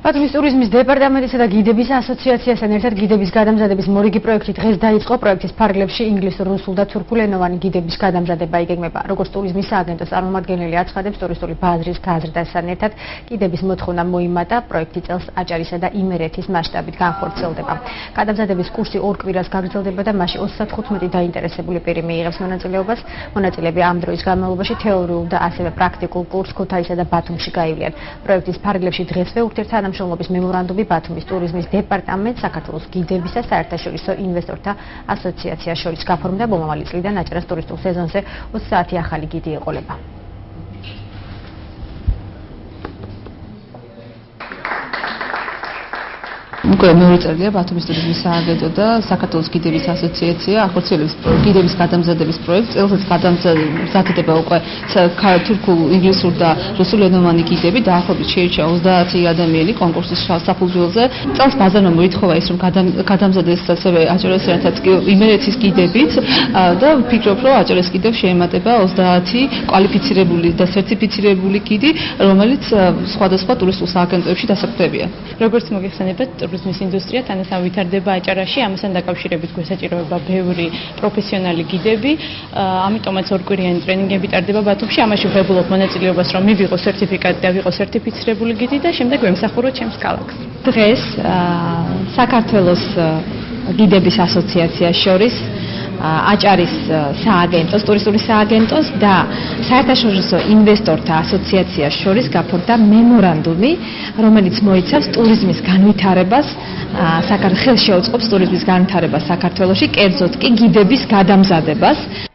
ბათუმის ტურიზმის დეპარტამენტისა და გიდების ასოციაციასთან ერთად გიდების გადამზადების მორიგი პროექტი დღეს დაიწყო. პროექტის ფარგლებში ინგლისურ, რუსულ და თურქულენოვანი გიდების გადამზადება იგეგმება. როგორც ტურიზმის სააგენტოს წარმომადგენელი აცხადებს, ტურისტული ბაზრის გაზრდასთან ერთად გიდების მოთხოვნა მოიმატა. პროექტი წელს აჭარისა და იმერეთის მასშტაბით განხორციელდება. გადამზადების კურსი 2 კვირას გაგრძელდება და მასში 35 დაინტერესებული პირი მიიღებს მონაწილეობას. მონაწილეები ამ დროის განმავლობაში თეორიულ და ასევე პრაქტიკულ კურსს ქუთაისსა და ბათუმში გაივლიან. პროექტის ფარგლებში დღესვე ურთიერთთანამშრომლობის მემორანდუმი ბათუმის ტურიზმის დეპარტამენტს, საქართველოს გიდების და საერთაშორისო ინვესტორთა ასოციაციას შორის გაფორმდა. მომავალი წლიდან აჭარას ტურისტულ სეზონზე 20 ახალი გიდი ეყოლება. უკვე მეორე წელია ბათუმის ტურიზმის სააგენტო და საქართველოს გიდების ასოციაცია ახორციელებს გიდების გადამზადების პროექტს. წელსაც გადამზადდება უკვე თურქულ, ინგლისურ და რუსულენოვანი გიდები. დაახლოებით შეირჩა 30 ადამიანი კონკურსის საფუძველზე. წელს ბაზარმა მოითხოვა ის, რომ გადამზადდეს ასევე აჭარის ერთად იმერეთის გიდებით და ვფიქრობ, რომ აჭარის კიდევ შეემატება 30 კვალიფიცირებული და სერტიფიცირებული გიდი, რომელიც სხვადასხვა ტურისტულ სააგენტოებში დასაქმდებიან. როგორც მოგეხსენებათ, ტურიზმის ინდუსტრია თანასწორად ვითარდება აჭარაში, ამასთან დაკავშირებით გვესაჭიროება ბევრი პროფესიონალი გიდები, ამიტომაც 2 კვირიანი ტრენინგები ტარდება ბათუმში. ამაში ვღებულობ მონაწილეობას, რომ მივიღო სერტიფიკატი და ვიყო სერტიფიცირებული გიდი და შემდეგ ვემსახურო ჩემს ქალაქს. დღეს საქართველოს გიდების ასოციაციას შორის აჭარის სააგენტოს, ტურისტული სააგენტოს და საერთაშორისო ინვესტორთა ასოციაციას შორის გაფორმდა მემორანდუმი, რომელიც მოიცავს ტურიზმის განვითარებას, ხელს შეუწყობს ტურიზმის განვითარებას საქართველოში, კერძოდ კი გიდების გადამზადებას.